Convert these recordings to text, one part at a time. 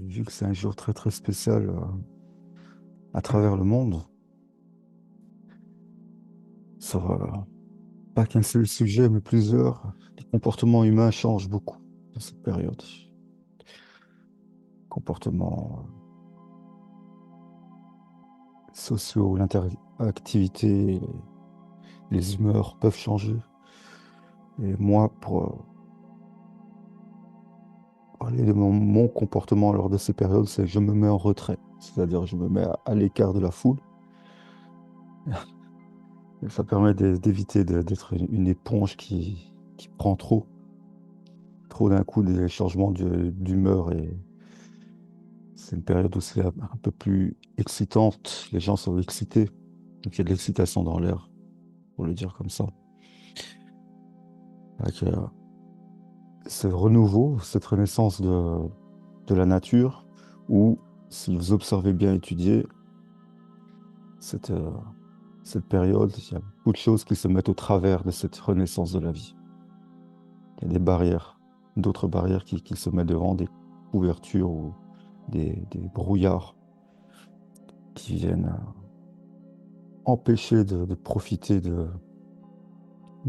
Vu que c'est un jour très très spécial à travers le monde, sur pas qu'un seul sujet, mais plusieurs, les comportements humains changent beaucoup dans cette période. Comportements sociaux, l'interactivité, les humeurs peuvent changer. Et moi, pour parler de mon comportement lors de ces périodes, c'est que je me mets en retrait, c'est-à-dire je me mets à l'écart de la foule. Et ça permet d'éviter d'être une éponge qui prend trop d'un coup des changements d'humeur et c'est une période où c'est un peu plus excitante. Les gens sont excités. Donc il y a de l'excitation dans l'air, pour le dire comme ça. Avec ce renouveau, cette renaissance de la nature, où, si vous observez bien étudier cette, euh, cette période, il y a beaucoup de choses qui se mettent au travers de cette renaissance de la vie. Il y a des barrières, d'autres barrières qui se mettent devant, des couvertures ou des brouillards qui viennent empêcher de profiter de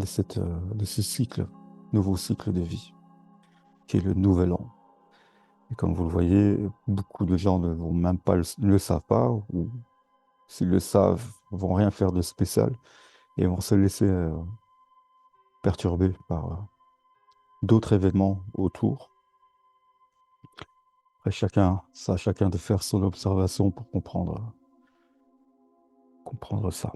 ce cycle, nouveau cycle de vie, qui est le nouvel an. Et comme vous le voyez, beaucoup de gens ne le savent pas, ou s'ils le savent, vont rien faire de spécial et vont se laisser perturber par d'autres événements autour. Après, c'est à chacun de faire son observation pour comprendre ça.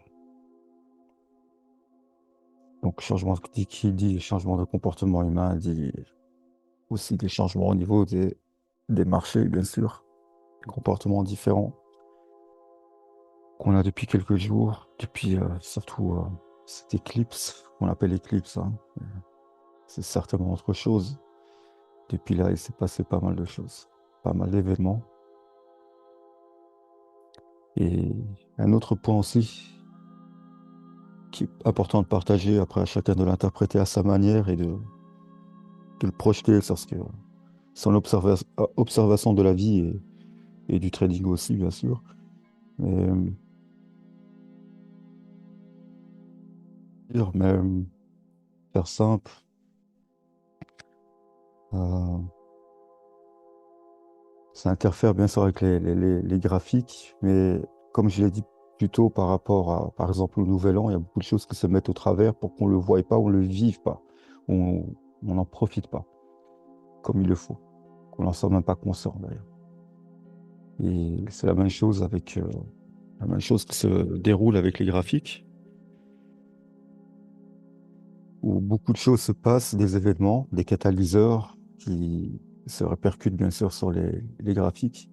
Donc, qui dit changement de comportement humain, dit aussi des changements au niveau des marchés, bien sûr, des comportements différents qu'on a depuis quelques jours, depuis surtout cette éclipse, qu'on appelle éclipse, hein. C'est certainement autre chose. Depuis là, il s'est passé pas mal de choses, pas mal d'événements. Et un autre point aussi qui est important de partager, après à chacun de l'interpréter à sa manière et de le projeter sur son observation de la vie et du trading aussi, bien sûr. Mais, faire simple, euh, ça interfère bien sûr avec les graphiques, mais comme je l'ai dit plus tôt par rapport à, par exemple, au Nouvel An, il y a beaucoup de choses qui se mettent au travers pour qu'on ne le voie pas, on ne le vive pas, on n'en profite pas comme il le faut, qu'on n'en soit même pas conscient d'ailleurs. Et c'est la même chose qui se déroule avec les graphiques, où beaucoup de choses se passent, des événements, des catalyseurs qui se répercutent bien sûr sur les graphiques.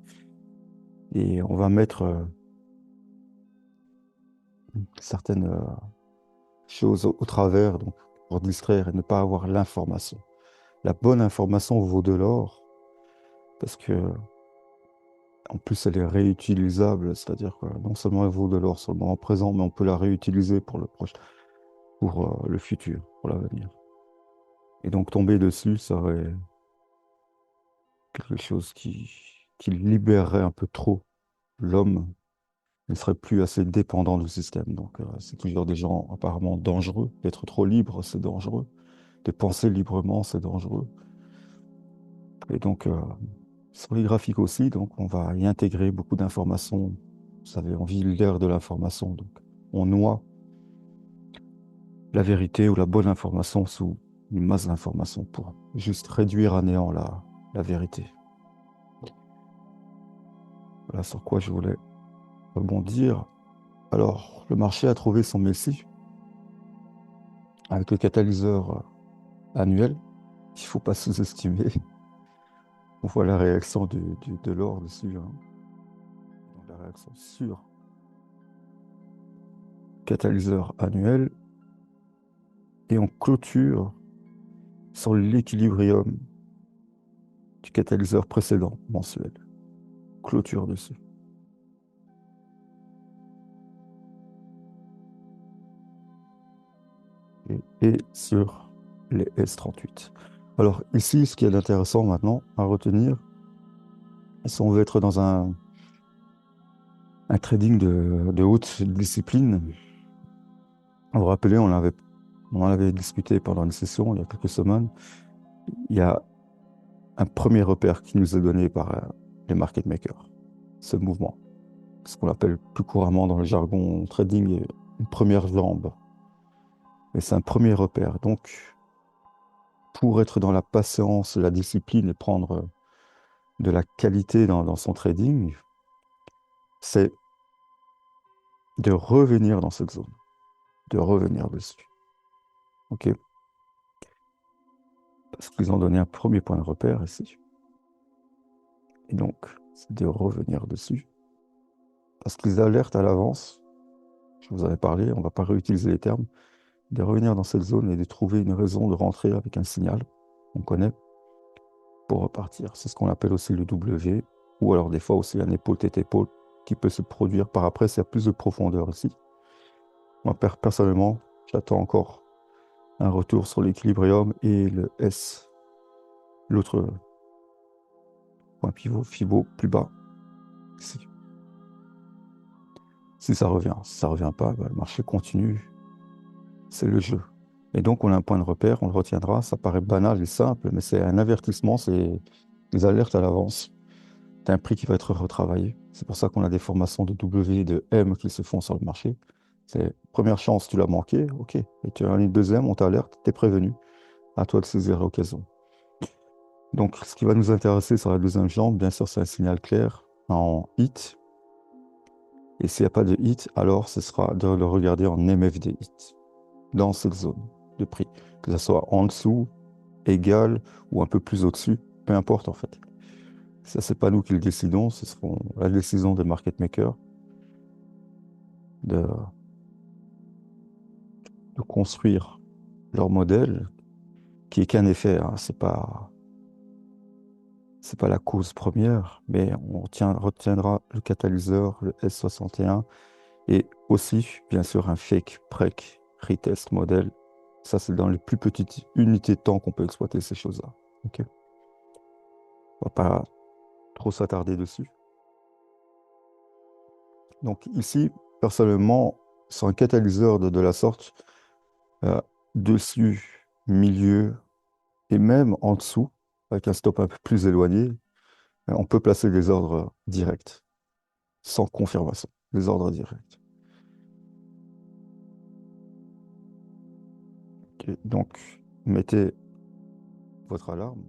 Et on va mettre certaines choses au travers, donc pour distraire et ne pas avoir l'information. La bonne information vaut de l'or, parce que en plus elle est réutilisable, c'est-à-dire que non seulement elle vaut de l'or sur le moment présent, mais on peut la réutiliser pour le proche, pour le futur, pour l'avenir. Et donc tomber dessus, ça aurait quelque chose qui libérerait un peu trop l'homme. Il ne serait plus assez dépendant du système. Donc c'est toujours des gens apparemment dangereux. D'être trop libre, c'est dangereux. De penser librement, c'est dangereux. Et donc, sur les graphiques aussi, donc on va y intégrer beaucoup d'informations. Vous savez, on vit l'ère de l'information, donc on noie la vérité ou la bonne information sous une masse d'informations pour juste réduire à néant la vérité. Voilà sur quoi je voulais rebondir. Alors, le marché a trouvé son messie avec le catalyseur annuel qu'il ne faut pas sous-estimer. On voit la réaction de l'or dessus, hein. Donc, la réaction sur catalyseur annuel. Et on clôture sur l'équilibrium du catalyseur précédent mensuel. Clôture dessus. Et sur les S38. Alors ici, ce qui est intéressant maintenant à retenir, Si on veut être dans un trading de haute discipline, vous vous rappelez, on en avait discuté pendant une session il y a quelques semaines. Il y a un premier repère qui nous est donné par les market makers, ce mouvement. Ce qu'on appelle plus couramment dans le jargon trading une première jambe. Mais c'est un premier repère. Donc, pour être dans la patience, la discipline et prendre de la qualité dans son trading, c'est de revenir dans cette zone, de revenir dessus. OK? Parce qu'ils ont donné un premier point de repère ici. Et donc, c'est de revenir dessus. Parce qu'ils alertent à l'avance, je vous avais parlé, on ne va pas réutiliser les termes, de revenir dans cette zone et de trouver une raison de rentrer avec un signal, on connaît, pour repartir. C'est ce qu'on appelle aussi le W, ou alors des fois aussi un épaule-tête-épaule qui peut se produire par après s'il y a plus de profondeur ici. Moi, personnellement, j'attends encore un retour sur l'équilibrium et le S, l'autre point pivot, Fibo plus bas, ici. Si ça revient, si ça revient pas, bah, le marché continue, c'est le jeu. Et donc, on a un point de repère, on le retiendra. Ça paraît banal et simple, mais c'est un avertissement, c'est des alertes à l'avance. Tu as un prix qui va être retravaillé. C'est pour ça qu'on a des formations de W et de M qui se font sur le marché. C'est première chance, tu l'as manqué, ok. Et tu as une deuxième, on t'alerte, tu es prévenu. À toi de saisir l'occasion. Donc, ce qui va nous intéresser sur la deuxième jambe, bien sûr, c'est un signal clair en hit. Et s'il n'y a pas de hit, alors ce sera de le regarder en MFD hit, dans cette zone de prix. Que ce soit en dessous, égal ou un peu plus au-dessus, peu importe en fait. Ça, c'est pas nous qui le décidons, ce sera la décision des market makers de, de construire leur modèle, qui est qu'un effet, hein, c'est pas la cause première, mais retiendra le catalyseur, le S61, et aussi, bien sûr, un fake prec retest modèle. Ça, c'est dans les plus petites unités de temps qu'on peut exploiter ces choses-là. Ok. On va pas trop s'attarder dessus. Donc ici, personnellement, sur un catalyseur de la sorte, euh, dessus, milieu et même en dessous, avec un stop un peu plus éloigné, on peut placer des ordres directs, sans confirmation, des ordres directs. Ok. Donc, mettez votre alarme.